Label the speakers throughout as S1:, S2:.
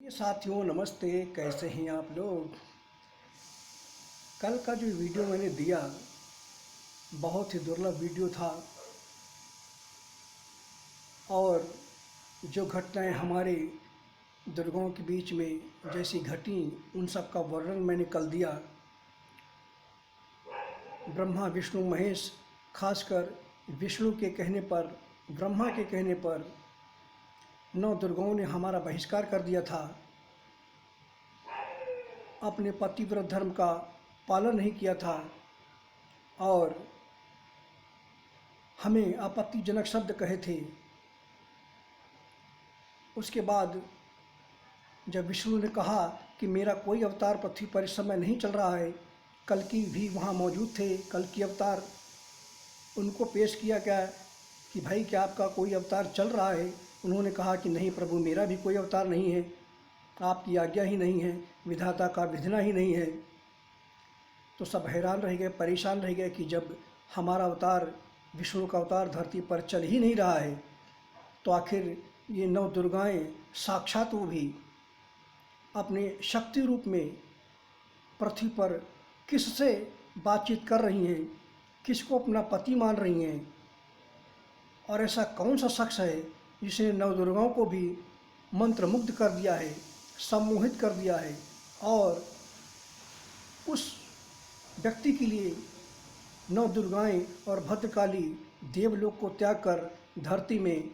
S1: साथियों नमस्ते, कैसे हैं आप लोग। कल का जो वीडियो मैंने दिया बहुत ही दुर्लभ वीडियो था और जो घटनाएं हमारे दुर्गाओं के बीच में जैसी घटी उन सब का वर्णन मैंने कल दिया। ब्रह्मा विष्णु महेश, खासकर विष्णु के कहने पर, ब्रह्मा के कहने पर 9 दुर्गाओं ने हमारा बहिष्कार कर दिया था। अपने पतिव्रत धर्म का पालन नहीं किया था और हमें आपत्तिजनक शब्द कहे थे। उसके बाद जब विष्णु ने कहा कि मेरा कोई अवतार पृथ्वी पर इस समय नहीं चल रहा है, कल्कि भी वहाँ मौजूद थे, कल्कि अवतार उनको पेश किया गया कि भाई क्या आपका कोई अवतार चल रहा है। उन्होंने कहा कि नहीं प्रभु, मेरा भी कोई अवतार नहीं है, आपकी आज्ञा ही नहीं है, विधाता का विधना ही नहीं है। तो सब हैरान रह गए, परेशान रह गए कि जब हमारा अवतार, विष्णु का अवतार धरती पर चल ही नहीं रहा है तो आखिर ये 9 दुर्गाएं साक्षात वो भी अपने शक्ति रूप में पृथ्वी पर किससे बातचीत कर रही हैं, किसको अपना पति मान रही हैं। और ऐसा कौन सा शख्स है जिसने 9 दुर्गाओं को भी मंत्रमुग्ध कर दिया है, सम्मोहित कर दिया है और उस व्यक्ति के लिए 9 दुर्गाएं और भद्रकाली देवलोक को त्याग कर धरती में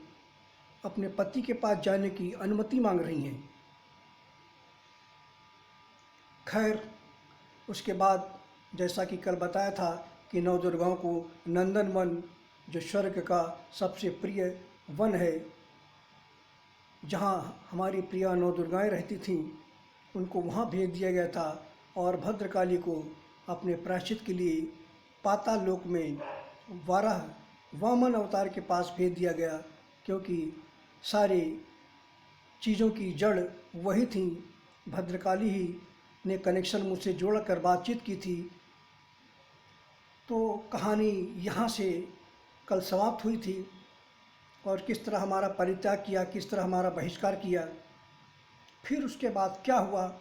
S1: अपने पति के पास जाने की अनुमति मांग रही हैं। खैर, उसके बाद जैसा कि कल बताया था कि 9 दुर्गाओं को नंदन वन, जो स्वर्ग का सबसे प्रिय वन है, जहाँ हमारी प्रिया 9 दुर्गाएं रहती थीं, उनको वहाँ भेज दिया गया था और भद्रकाली को अपने प्रायश्चित के लिए पाताल लोक में वामन अवतार के पास भेज दिया गया, क्योंकि सारी चीज़ों की जड़ वही थी। भद्रकाली ही ने कनेक्शन मुझसे जोड़कर बातचीत की थी। तो कहानी यहाँ से कल समाप्त हुई थी और किस तरह हमारा परित्याग किया, किस तरह हमारा बहिष्कार किया। फिर उसके बाद क्या हुआ,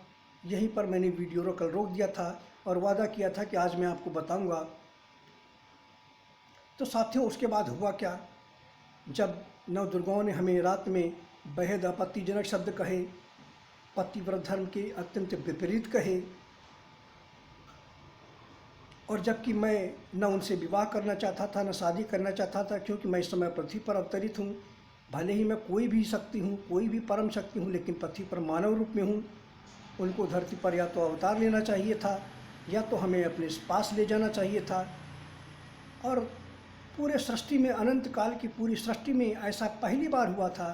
S1: यहीं पर मैंने वीडियो कल रोक दिया था और वादा किया था कि आज मैं आपको बताऊंगा। तो साथियों, उसके बाद हुआ क्या, जब 9 दुर्गाओं ने हमें रात में बेहद आपत्तिजनक शब्द कहे, पतिव्रत धर्म के अत्यंत विपरीत कहे, और जबकि मैं न उनसे विवाह करना चाहता था, न शादी करना चाहता था, क्योंकि मैं इस समय पृथ्वी पर अवतरित हूँ। भले ही मैं कोई भी शक्ति हूँ, कोई भी परम शक्ति हूँ, लेकिन पृथ्वी पर मानव रूप में हूँ। उनको धरती पर या तो अवतार लेना चाहिए था या तो हमें अपने पास ले जाना चाहिए था। और पूरे सृष्टि में, अनंत काल की पूरी सृष्टि में ऐसा पहली बार हुआ था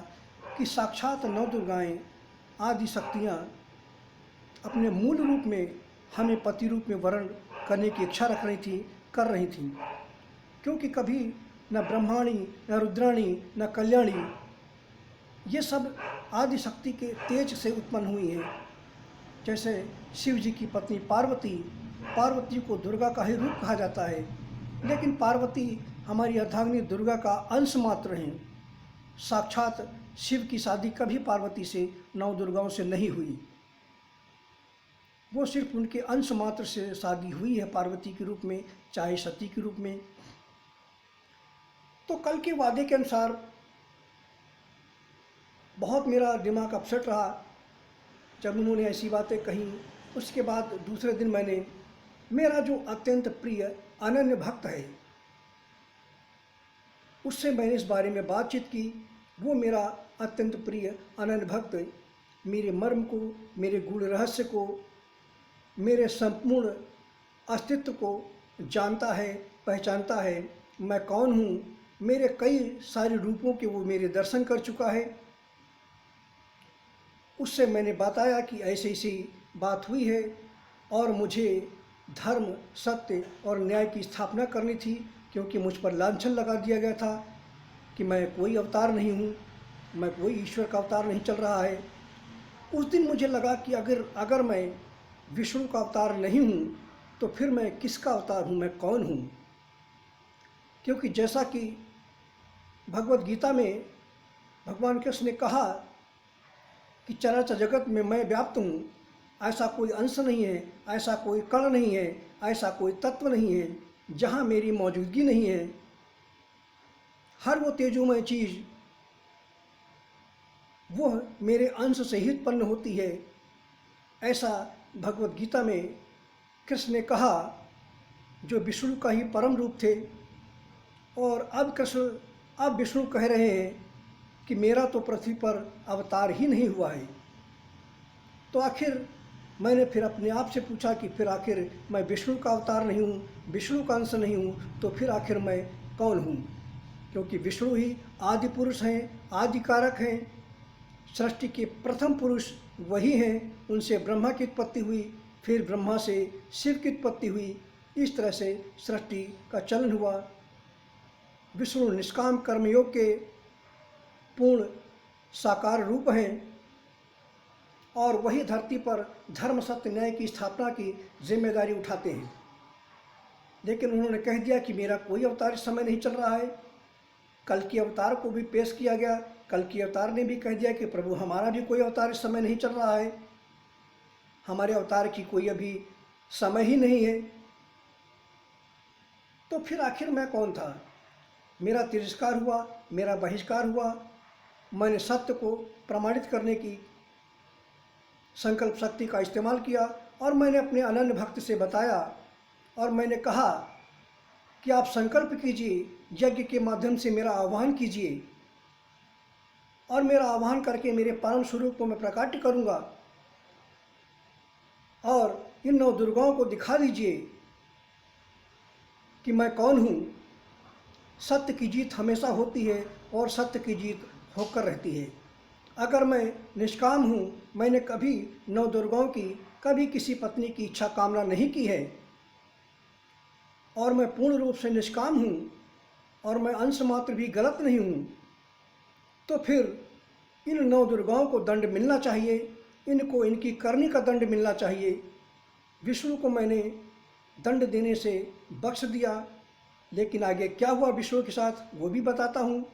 S1: कि साक्षात 9 दुर्गाएं, आदि शक्तियाँ अपने मूल रूप में हमें पति रूप में वर्ण करने की इच्छा रख रही थी, कर रही थी। क्योंकि कभी न ब्रह्माणी, न रुद्राणी, न कल्याणी, ये सब आदि शक्ति के तेज से उत्पन्न हुई हैं। जैसे शिव जी की पत्नी पार्वती, पार्वती को दुर्गा का ही रूप कहा जाता है, लेकिन पार्वती हमारी अर्धांगिनी दुर्गा का अंश मात्र हैं। साक्षात शिव की शादी कभी पार्वती से 9 दुर्गाओं से नहीं हुई, वो सिर्फ उनके अंश मात्र से शादी हुई है, पार्वती के रूप में, चाहे सती के रूप में। तो कल के वादे के अनुसार बहुत मेरा दिमाग अपसेट रहा जब उन्होंने ऐसी बातें कही। उसके बाद दूसरे दिन मैंने, मेरा जो अत्यंत प्रिय अनन्य भक्त है, उससे मैंने इस बारे में बातचीत की। वो मेरा अत्यंत प्रिय अनन्य भक्त मेरे मर्म को, मेरे गूढ़ रहस्य को, मेरे संपूर्ण अस्तित्व को जानता है, पहचानता है, मैं कौन हूँ। मेरे कई सारे रूपों के वो मेरे दर्शन कर चुका है। उससे मैंने बताया कि ऐसी ऐसी बात हुई है और मुझे धर्म, सत्य और न्याय की स्थापना करनी थी, क्योंकि मुझ पर लांछन लगा दिया गया था कि मैं कोई अवतार नहीं हूँ, मैं कोई ईश्वर का अवतार नहीं चल रहा है। उस दिन मुझे लगा कि अगर मैं विष्णु का अवतार नहीं हूँ तो फिर मैं किसका अवतार हूँ, मैं कौन हूँ। क्योंकि जैसा कि भगवद गीता में भगवान कृष्ण ने कहा कि चराचर जगत में मैं व्याप्त हूँ, ऐसा कोई अंश नहीं है, ऐसा कोई कण नहीं है, ऐसा कोई तत्व नहीं है जहाँ मेरी मौजूदगी नहीं है। हर वो तेजोमय चीज़ वह मेरे अंश से ही उत्पन्न होती है। ऐसा भगवत गीता में कृष्ण ने कहा, जो विष्णु का ही परम रूप थे। और अब विष्णु कह रहे हैं कि मेरा तो पृथ्वी पर अवतार ही नहीं हुआ है। तो आखिर मैंने फिर अपने आप से पूछा कि फिर आखिर मैं विष्णु का अवतार नहीं हूँ, विष्णु का अंश नहीं हूँ, तो फिर आखिर मैं कौन हूँ? क्योंकि विष्णु ही आदि पुरुष हैं, आदि कारक हैं, सृष्टि के प्रथम पुरुष वही हैं। उनसे ब्रह्मा की उत्पत्ति हुई, फिर ब्रह्मा से शिव की उत्पत्ति हुई। इस तरह से सृष्टि का चलन हुआ। विष्णु निष्काम कर्मयोग के पूर्ण साकार रूप हैं और वही धरती पर धर्म सत्य न्याय की स्थापना की जिम्मेदारी उठाते हैं। लेकिन उन्होंने कह दिया कि मेरा कोई अवतार इस समय नहीं चल रहा है। कल की अवतार को भी पेश किया गया। कल की अवतार ने भी कह दिया कि प्रभु हमारा भी कोई अवतार इस समय नहीं चल रहा है, हमारे अवतार की कोई अभी समय ही नहीं है। तो फिर आखिर मैं कौन था? मेरा तिरस्कार हुआ, मेरा बहिष्कार हुआ। मैंने सत्य को प्रमाणित करने की संकल्प शक्ति का इस्तेमाल किया और मैंने अपने अनन्य भक्त से बताया और मैंने कहा कि आप संकल्प कीजिए, यज्ञ के माध्यम से मेरा आह्वान कीजिए और मेरा आह्वान करके मेरे परम स्वरूप को मैं प्रकट करूंगा और इन 9 दुर्गाओं को दिखा दीजिए कि मैं कौन हूँ। सत्य की जीत हमेशा होती है और सत्य की जीत होकर रहती है। अगर मैं निष्काम हूँ, मैंने कभी 9 दुर्गाओं की कभी किसी पत्नी की इच्छा कामना नहीं की है और मैं पूर्ण रूप से निष्काम हूँ और मैं अंश मात्र भी गलत नहीं हूँ, तो फिर इन 9 दुर्गाओं को दंड मिलना चाहिए, इनको इनकी करनी का दंड मिलना चाहिए। विष्णु को मैंने दंड देने से बख्श दिया, लेकिन आगे क्या हुआ विष्णु के साथ वो भी बताता हूँ।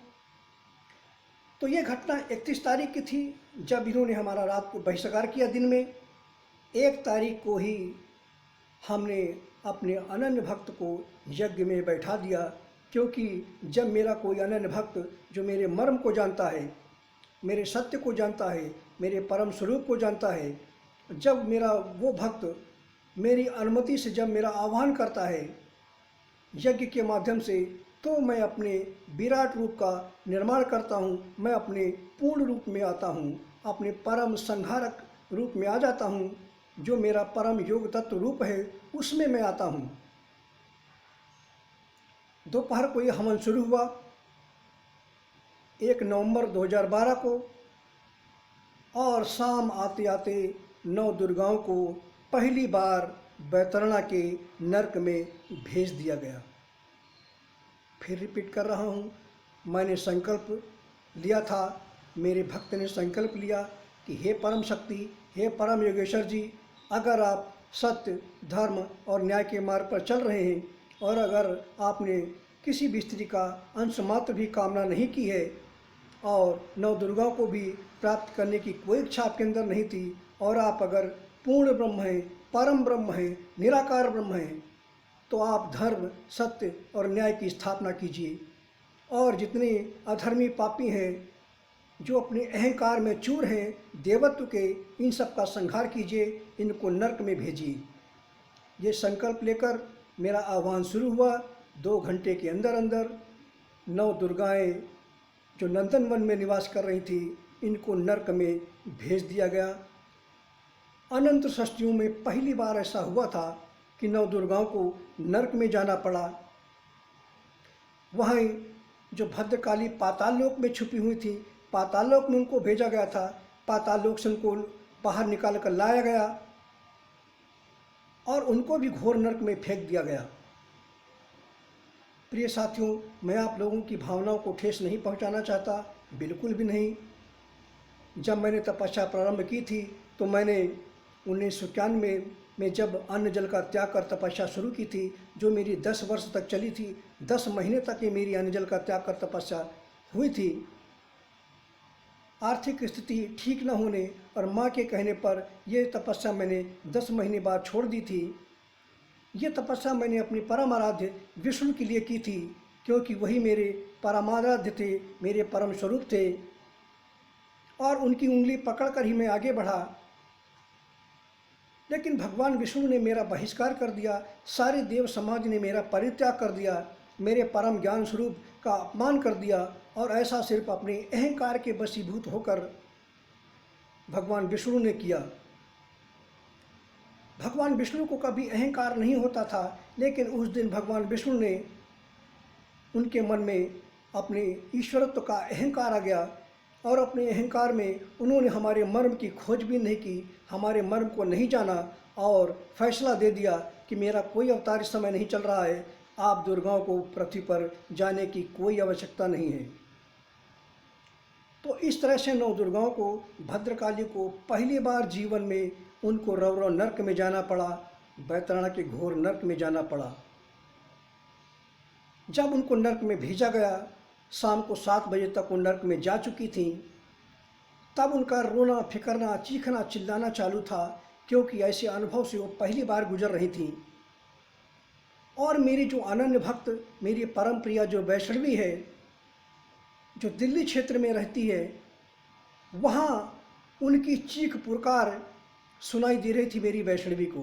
S1: तो ये घटना 31 तारीख की थी जब इन्होंने हमारा रात को बहिष्कार किया दिन में। 1 तारीख को ही हमने अपने अनन्य भक्त को यज्ञ में बैठा दिया, क्योंकि जब मेरा कोई अनन्य भक्त जो मेरे मर्म को जानता है, मेरे सत्य को जानता है, मेरे परम स्वरूप को जानता है, जब मेरा वो भक्त मेरी अनुमति से जब मेरा आह्वान करता है यज्ञ के माध्यम से, तो मैं अपने विराट रूप का निर्माण करता हूँ। मैं अपने पूर्ण रूप में आता हूँ, अपने परम संहारक रूप में आ जाता हूँ। जो मेरा परम योग तत्व रूप है उसमें मैं आता हूँ। दोपहर को यह हवन शुरू हुआ 1 नवंबर 2012 को और शाम आते आते 9 दुर्गाओं को पहली बार बैतरणी के नरक में भेज दिया गया। फिर रिपीट कर रहा हूँ, मैंने संकल्प लिया था, मेरे भक्त ने संकल्प लिया कि हे परम शक्ति, हे परम योगेश्वर जी, अगर आप सत्य, धर्म और न्याय के मार्ग पर चल रहे हैं और अगर आपने किसी भी स्त्री का अंश मात्र भी कामना नहीं की है और 9 दुर्गाओं को भी प्राप्त करने की कोई इच्छा आपके अंदर नहीं थी और आप अगर पूर्ण ब्रह्म हैं, परम ब्रह्म हैं, निराकार ब्रह्म हैं, तो आप धर्म, सत्य और न्याय की स्थापना कीजिए और जितने अधर्मी पापी हैं, जो अपने अहंकार में चूर हैं देवत्व के, इन सब का संहार कीजिए, इनको नरक में भेजिए। ये संकल्प लेकर मेरा आह्वान शुरू हुआ। 2 घंटे के अंदर अंदर 9 दुर्गाएं जो नंदनवन में निवास कर रही थी, इनको नरक में भेज दिया गया। अनंत सृष्टियों में पहली बार ऐसा हुआ था कि 9 दुर्गाओं को नरक में जाना पड़ा। वहीं जो भद्रकाली पाताल लोक में छुपी हुई थी, पाताल लोक में उनको भेजा गया था, पाताल लोक से उनको बाहर निकाल कर लाया गया और उनको भी घोर नरक में फेंक दिया गया। प्रिय साथियों, मैं आप लोगों की भावनाओं को ठेस नहीं पहुंचाना चाहता, बिल्कुल भी नहीं। जब मैंने तपस्या प्रारंभ की थी तो मैंने 1991 में जब अन्न जल का त्याग कर तपस्या शुरू की थी, जो मेरी 10 वर्ष तक चली थी, 10 महीने तक ये मेरी अन्न जल का त्याग कर तपस्या हुई थी। आर्थिक स्थिति ठीक न होने और माँ के कहने पर यह तपस्या मैंने 10 महीने बाद छोड़ दी थी। ये तपस्या मैंने अपने परम आराध्य विष्णु के लिए की थी, क्योंकि वही मेरे परमाराध्य थे, मेरे परम स्वरूप थे, और उनकी उंगली पकड़कर ही मैं आगे बढ़ा। लेकिन भगवान विष्णु ने मेरा बहिष्कार कर दिया, सारे देव समाज ने मेरा परित्याग कर दिया, मेरे परम ज्ञान स्वरूप का अपमान कर दिया, और ऐसा सिर्फ अपने अहंकार के वशीभूत होकर भगवान विष्णु ने किया। भगवान विष्णु को कभी अहंकार नहीं होता था, लेकिन उस दिन भगवान विष्णु ने उनके मन में अपने ईश्वरत्व का अहंकार आ गया, और अपने अहंकार में उन्होंने हमारे मर्म की खोज भी नहीं की, हमारे मर्म को नहीं जाना, और फैसला दे दिया कि मेरा कोई अवतार इस समय नहीं चल रहा है, आप दुर्गाओं को पृथ्वी पर जाने की कोई आवश्यकता नहीं है। तो इस तरह से 9 दुर्गाओं को, भद्रकाली को पहली बार जीवन में उनको रौरव नर्क में जाना पड़ा, बैतरणी के घोर नर्क में जाना पड़ा। जब उनको नर्क में भेजा गया, शाम को 7 बजे तक वो नर्क में जा चुकी थीं, तब उनका रोना, फिकरना, चीखना, चिल्लाना चालू था, क्योंकि ऐसे अनुभव से वो पहली बार गुजर रही थीं। और मेरी जो अनन्य भक्त, मेरी परम प्रिया जो वैष्णवी है, जो दिल्ली क्षेत्र में रहती है, वहाँ उनकी चीख पुकार सुनाई दे रही थी मेरी वैष्णवी को,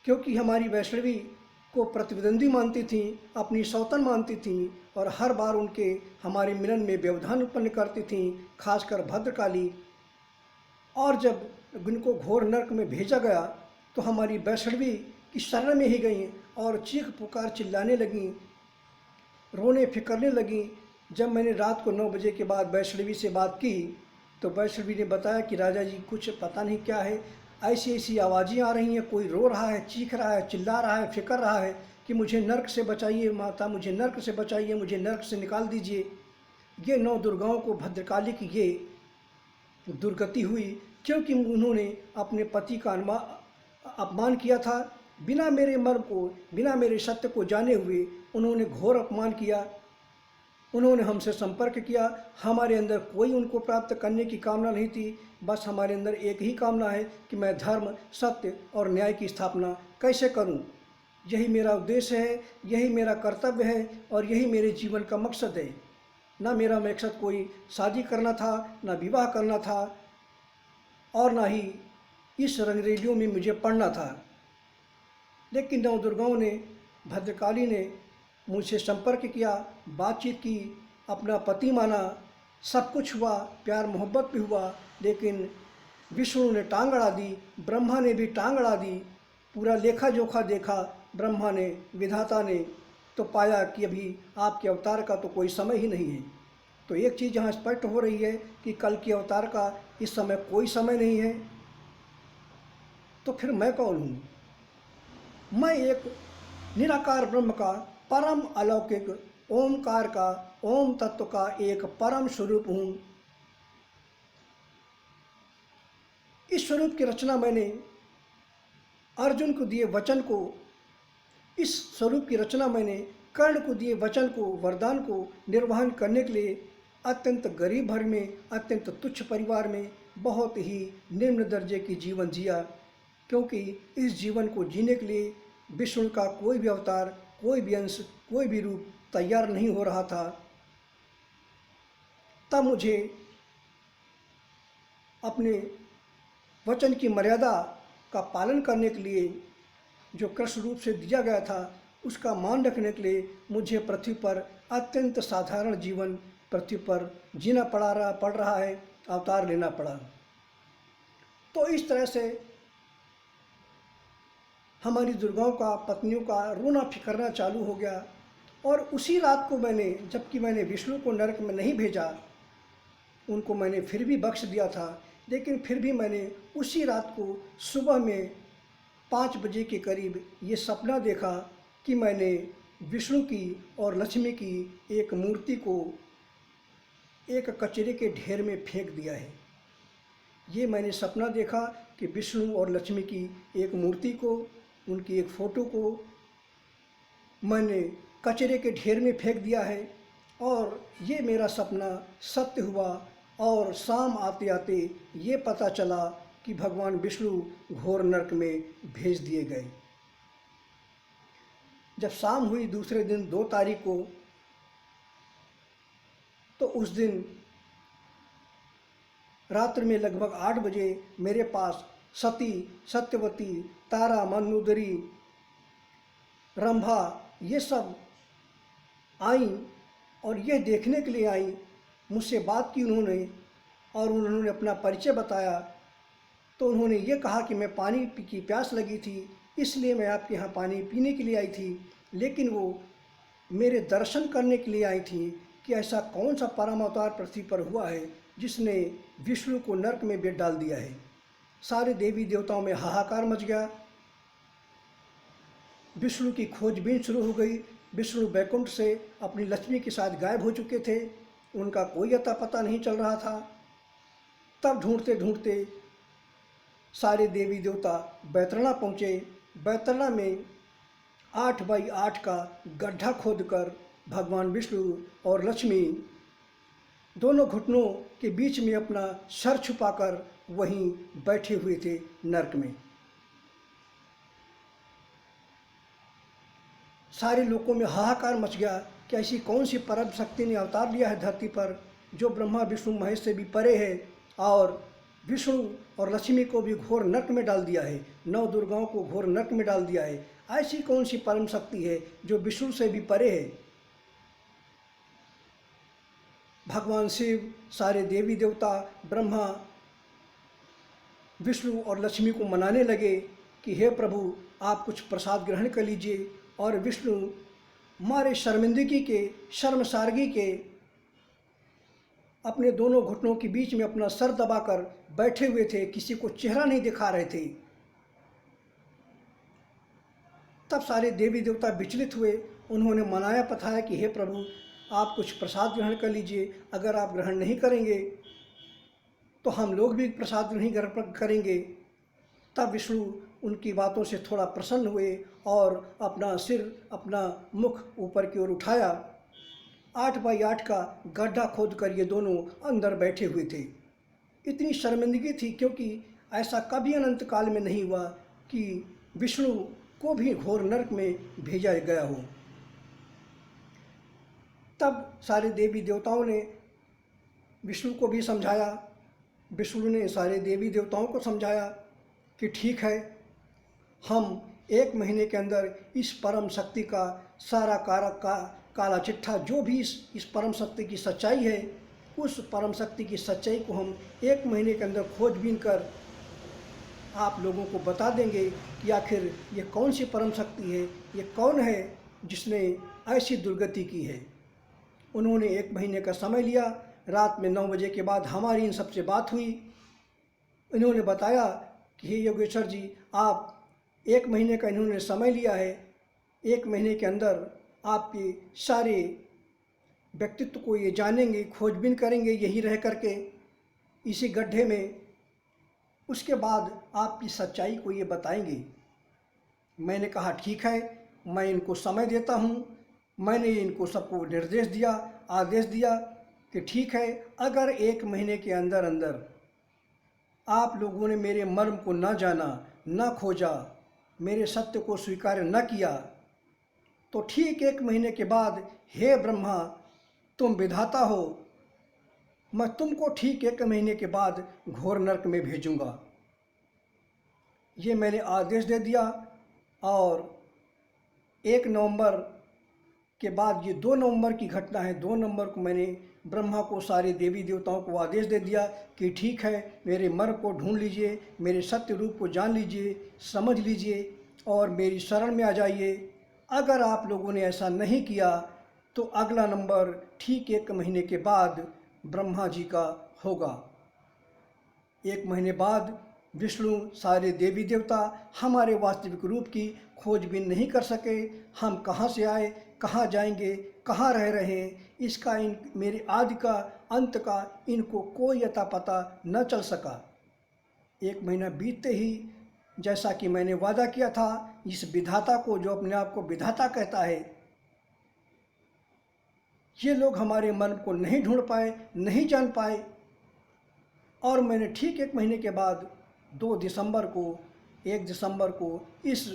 S1: क्योंकि हमारी वैष्णवी को प्रतिद्वंदी मानती थी, अपनी सौतन मानती थी, और हर बार उनके हमारे मिलन में व्यवधान उत्पन्न करती थी, खासकर भद्रकाली। और जब उनको घोर नरक में भेजा गया तो हमारी वैष्णवी की शरण में ही गई और चीख पुकार चिल्लाने लगीं, रोने फिकरने लगीं। जब मैंने रात को 9 बजे के बाद वैष्णवी से बात की तो वैष्णवी ने बताया कि राजा जी कुछ पता नहीं क्या है, ऐसी ऐसी आवाज़ें आ रही हैं, कोई रो रहा है, चीख रहा है, चिल्ला रहा है, फिकर रहा है कि मुझे नर्क से बचाइए माता, मुझे नर्क से बचाइए, मुझे नर्क से निकाल दीजिए। ये 9 दुर्गाओं को भद्रकाली की ये दुर्गति हुई, क्योंकि उन्होंने अपने पति का अपमान किया था। बिना मेरे मर्म को, बिना मेरे सत्य को जाने हुए उन्होंने घोर अपमान किया। उन्होंने हमसे संपर्क किया, हमारे अंदर कोई उनको प्राप्त करने की कामना नहीं थी, बस हमारे अंदर एक ही कामना है कि मैं धर्म, सत्य और न्याय की स्थापना कैसे करूं। यही मेरा उद्देश्य है, यही मेरा कर्तव्य है और यही मेरे जीवन का मकसद है। ना मेरा मकसद कोई शादी करना था, ना विवाह करना था, और ना ही इस रंगरेलियों में मुझे पढ़ना था। लेकिन 9 दुर्गाओं ने, भद्रकाली ने मुझसे संपर्क किया, बातचीत की, अपना पति माना, सब कुछ हुआ, प्यार मोहब्बत भी हुआ। लेकिन विष्णु ने टांग अड़ा दी, ब्रह्मा ने भी टांग अड़ा दी। पूरा लेखा जोखा देखा ब्रह्मा ने, विधाता ने, तो पाया कि अभी आपके अवतार का तो कोई समय ही नहीं है। तो एक चीज़ यहाँ स्पष्ट हो रही है कि कल के अवतार का इस समय कोई समय नहीं है। तो फिर मैं कौन हूँ? मैं एक निराकार ब्रह्म का, परम अलौकिक ओमकार का, ओम तत्व का एक परम स्वरूप हूँ। इस स्वरूप की रचना मैंने अर्जुन को दिए वचन को, इस स्वरूप की रचना मैंने कर्ण को दिए वचन को, वरदान को निर्वहन करने के लिए अत्यंत गरीब घर में, अत्यंत तुच्छ परिवार में, बहुत ही निम्न दर्जे की जीवन जिया। क्योंकि इस जीवन को जीने के लिए विष्णु का कोई भी अवतार, कोई भी अंश, कोई भी रूप तैयार नहीं हो रहा था। तब मुझे अपने वचन की मर्यादा का पालन करने के लिए, जो कृष्ण रूप से दिया गया था, उसका मान रखने के लिए मुझे पृथ्वी पर अत्यंत साधारण जीवन पृथ्वी पर जीना पड़ रहा है, अवतार लेना पड़ा। तो इस तरह से हमारी दुर्गाओं का, पत्नियों का रोना फिकरना चालू हो गया। और उसी रात को मैंने, जबकि मैंने विष्णु को नरक में नहीं भेजा, उनको मैंने फिर भी बख्श दिया था, लेकिन फिर भी मैंने उसी रात को सुबह में 5 बजे के करीब ये सपना देखा कि मैंने विष्णु की और लक्ष्मी की एक मूर्ति को एक कचरे के ढेर में फेंक दिया है। ये मैंने सपना देखा कि विष्णु और लक्ष्मी की एक मूर्ति को, उनकी एक फ़ोटो को मैंने कचरे के ढेर में फेंक दिया है। और ये मेरा सपना सत्य हुआ और शाम आते आते ये पता चला कि भगवान विष्णु घोर नरक में भेज दिए गए। जब शाम हुई दूसरे दिन 2 तारीख को, तो उस दिन रात्र में लगभग 8 बजे मेरे पास सती, सत्यवती, तारा, मंदोदरी, रंभा ये सब आई और ये देखने के लिए आई। मुझसे बात की उन्होंने और उन्होंने अपना परिचय बताया। तो उन्होंने ये कहा कि मैं पानी की प्यास लगी थी, इसलिए मैं आपके यहाँ पानी पीने के लिए आई थी। लेकिन वो मेरे दर्शन करने के लिए आई थी कि ऐसा कौन सा परम अवतार पृथ्वी पर हुआ है जिसने विष्णु को नरक में बेच डाल दिया है। सारे देवी देवताओं में हाहाकार मच गया। विष्णु की खोजबीन शुरू हो गई। विष्णु बैकुंठ से अपनी लक्ष्मी के साथ गायब हो चुके थे, उनका कोई अता पता नहीं चल रहा था। तब ढूंढते ढूंढते सारे देवी देवता बैतरणी पहुँचे। बैतरणी में 8 बाई 8 का गड्ढा खोदकर भगवान विष्णु और लक्ष्मी दोनों घुटनों के बीच में अपना सर छुपाकर वहीं बैठे हुए थे नरक में। सारे लोगों में हाहाकार मच गया कि ऐसी कौन सी परम शक्ति ने अवतार लिया है धरती पर जो ब्रह्मा विष्णु महेश से भी परे है और विष्णु और लक्ष्मी को भी घोर नरक में डाल दिया है, 9 दुर्गाओं को घोर नरक में डाल दिया है। ऐसी कौन सी परम शक्ति है जो विष्णु से भी परे है। भगवान शिव, सारे देवी देवता, ब्रह्मा, विष्णु और लक्ष्मी को मनाने लगे कि हे प्रभु, आप कुछ प्रसाद ग्रहण कर लीजिए। और विष्णु मारे शर्मिंदगी के, शर्मसारगी के अपने दोनों घुटनों के बीच में अपना सर दबाकर बैठे हुए थे, किसी को चेहरा नहीं दिखा रहे थे। तब सारे देवी देवता विचलित हुए। उन्होंने मनाया पठाया कि हे प्रभु, आप कुछ प्रसाद ग्रहण कर लीजिए, अगर आप ग्रहण नहीं करेंगे तो हम लोग भी प्रसाद नहीं ग्रहण करेंगे। तब विष्णु उनकी बातों से थोड़ा प्रसन्न हुए और अपना सिर, अपना मुख ऊपर की ओर उठाया। 8 बाई 8 का गड्ढा खोदकर ये दोनों अंदर बैठे हुए थे। इतनी शर्मिंदगी थी क्योंकि ऐसा कभी अनंत काल में नहीं हुआ कि विष्णु को भी घोर नरक में भेजा गया हो। तब सारे देवी देवताओं ने विष्णु को भी समझाया, विष्णु ने सारे देवी देवताओं को समझाया कि ठीक है, हम 1 महीने के अंदर इस परम शक्ति का सारा काला चिट्ठा, जो भी इस परम शक्ति की सच्चाई है, उस परम शक्ति की सच्चाई को हम 1 महीने के अंदर खोजबीन कर आप लोगों को बता देंगे कि आखिर ये कौन सी परम शक्ति है, ये कौन है जिसने ऐसी दुर्गति की है। उन्होंने 1 महीने का समय लिया। रात में 9 बजे के बाद हमारी इन सबसे बात हुई। इन्होंने बताया कि हे योगेश्वर जी, आप 1 महीने का इन्होंने समय लिया है। 1 महीने के अंदर आपके सारे व्यक्तित्व को ये जानेंगे, खोजबीन करेंगे यहीं रह करके इसी गड्ढे में। उसके बाद आपकी सच्चाई को ये बताएंगे। मैंने कहा ठीक है, मैं इनको समय देता हूँ। मैंने इनको सबको निर्देश दिया, आदेश दिया कि ठीक है, अगर 1 महीने के अंदर अंदर आप लोगों ने मेरे मर्म को न जाना, न खोजा, मेरे सत्य को स्वीकार न किया, तो ठीक 1 महीने के बाद हे ब्रह्मा, तुम विधाता हो, मैं तुमको ठीक 1 महीने के बाद घोर नरक में भेजूंगा। ये मैंने आदेश दे दिया। और 1 नवंबर के बाद, ये 2 नवंबर की घटना है, 2 नवंबर को मैंने ब्रह्मा को, सारे देवी देवताओं को आदेश दे दिया कि ठीक है, मेरे मर्म को ढूंढ लीजिए, मेरे सत्य रूप को जान लीजिए, समझ लीजिए और मेरी शरण में आ जाइए। अगर आप लोगों ने ऐसा नहीं किया तो अगला नंबर ठीक 1 महीने के बाद ब्रह्मा जी का होगा। 1 महीने बाद विष्णु, सारे देवी देवता हमारे वास्तविक रूप की खोजबीन नहीं कर सके। हम कहाँ से आए, कहाँ जाएंगे, कहाँ रह रहे हैं, इसका मेरे आदि का, अंत का इनको कोई अता पता न चल सका। 1 महीना बीतते ही, जैसा कि मैंने वादा किया था, इस विधाता को, जो अपने आप को विधाता कहता है, ये लोग हमारे मन को नहीं ढूंढ पाए, नहीं जान पाए। और मैंने ठीक 1 महीने के बाद 1 दिसंबर को इस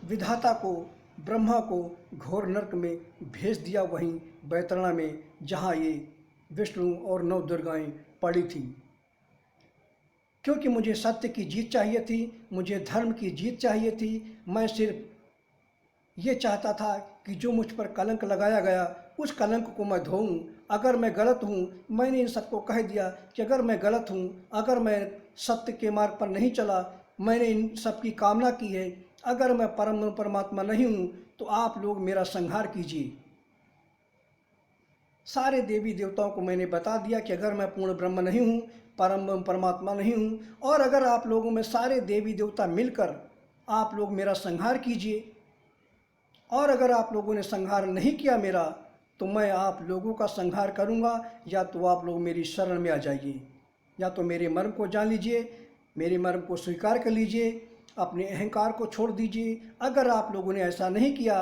S1: विधाता को, ब्रह्मा को घोर नरक में भेज दिया, वहीं बैतरणी में, जहाँ ये विष्णु और 9 दुर्गाएं पड़ी थीं। क्योंकि मुझे सत्य की जीत चाहिए थी, मुझे धर्म की जीत चाहिए थी। मैं सिर्फ ये चाहता था कि जो मुझ पर कलंक लगाया गया, उस कलंक को मैं धोऊं। अगर मैं गलत हूँ, मैंने इन सबको कह दिया कि अगर मैं गलत हूँ, अगर मैं सत्य के मार्ग पर नहीं चला, मैंने इन सब की कामना की है, अगर मैं परमात्मा नहीं हूँ, तो आप लोग मेरा संहार कीजिए। सारे देवी देवताओं को मैंने बता दिया कि अगर मैं पूर्ण ब्रह्म नहीं हूँ, परमात्मा नहीं हूँ, और अगर आप लोगों में सारे देवी देवता मिलकर आप लोग मेरा संहार कीजिए, और अगर आप लोगों ने संहार नहीं किया मेरा, तो मैं आप लोगों का संहार करूँगा। या तो आप लोग मेरी शरण में आ जाइए, या तो मेरे मर्म को जान लीजिए, मेरे मर्म को स्वीकार कर लीजिए, अपने अहंकार को छोड़ दीजिए। अगर आप लोगों ने ऐसा नहीं किया,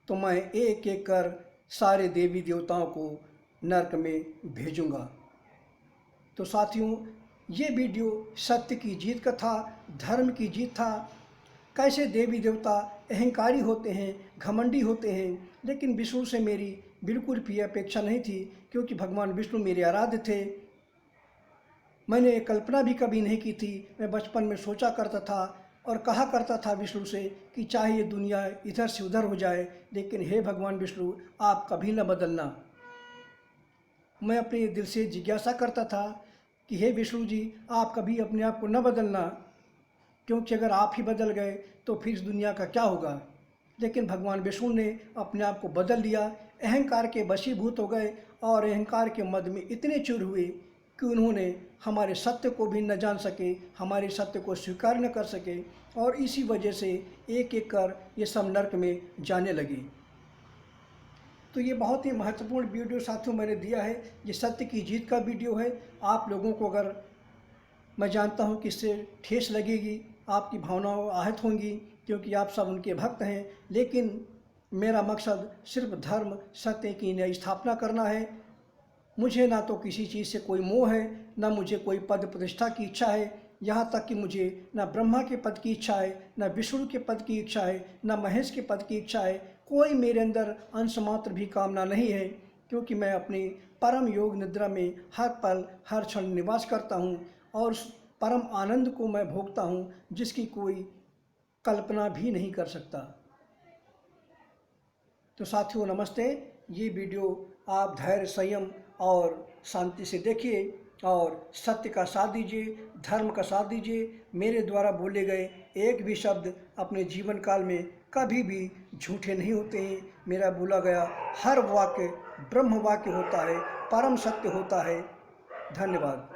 S1: तो मैं एक एक कर सारे देवी देवताओं को नरक में भेजूंगा। तो साथियों, ये वीडियो सत्य की जीत का था, धर्म की जीत था। कैसे देवी देवता अहंकारी होते हैं, घमंडी होते हैं, लेकिन विष्णु से मेरी बिल्कुल भी अपेक्षा नहीं थी, क्योंकि भगवान विष्णु मेरे आराध्य थे। मैंने कल्पना भी कभी नहीं की थी। मैं बचपन में सोचा करता था और कहा करता था विष्णु से कि चाहे ये दुनिया इधर से उधर हो जाए, लेकिन हे भगवान विष्णु, आप कभी न बदलना। मैं अपने दिल से जिज्ञासा करता था कि हे विष्णु जी, आप कभी अपने आप को न बदलना, क्योंकि अगर आप ही बदल गए तो फिर इस दुनिया का क्या होगा। लेकिन भगवान विष्णु ने अपने आप को बदल लिया, अहंकार के वशीभूत हो गए और अहंकार के मद में इतने चूर हुए कि उन्होंने हमारे सत्य को भी न जान सके, हमारे सत्य को स्वीकार न कर सके, और इसी वजह से एक एक कर ये सब नरक में जाने लगे। तो ये बहुत ही महत्वपूर्ण वीडियो साथियों मैंने दिया है। ये सत्य की जीत का वीडियो है। आप लोगों को, अगर मैं जानता हूँ कि इससे ठेस लगेगी, आपकी भावनाएं आहत होंगी, क्योंकि आप सब उनके भक्त हैं, लेकिन मेरा मकसद सिर्फ धर्म सत्य की स्थापना करना है। मुझे ना तो किसी चीज़ से कोई मोह है, ना मुझे कोई पद प्रतिष्ठा की इच्छा है। यहाँ तक कि मुझे ना ब्रह्मा के पद की इच्छा है, ना विष्णु के पद की इच्छा है, ना महेश के पद की इच्छा है। कोई मेरे अंदर अंश मात्र भी कामना नहीं है, क्योंकि मैं अपनी परम योग निद्रा में हर पल हर क्षण निवास करता हूँ, और उस परम आनंद को मैं भोगता हूँ जिसकी कोई कल्पना भी नहीं कर सकता। तो साथियों नमस्ते। ये वीडियो आप धैर्य, संयम और शांति से देखिए और सत्य का साथ दीजिए, धर्म का साथ दीजिए। मेरे द्वारा बोले गए एक भी शब्द अपने जीवन काल में कभी भी झूठे नहीं होते हैं। मेरा बोला गया हर वाक्य ब्रह्म वाक्य होता है, परम सत्य होता है। धन्यवाद।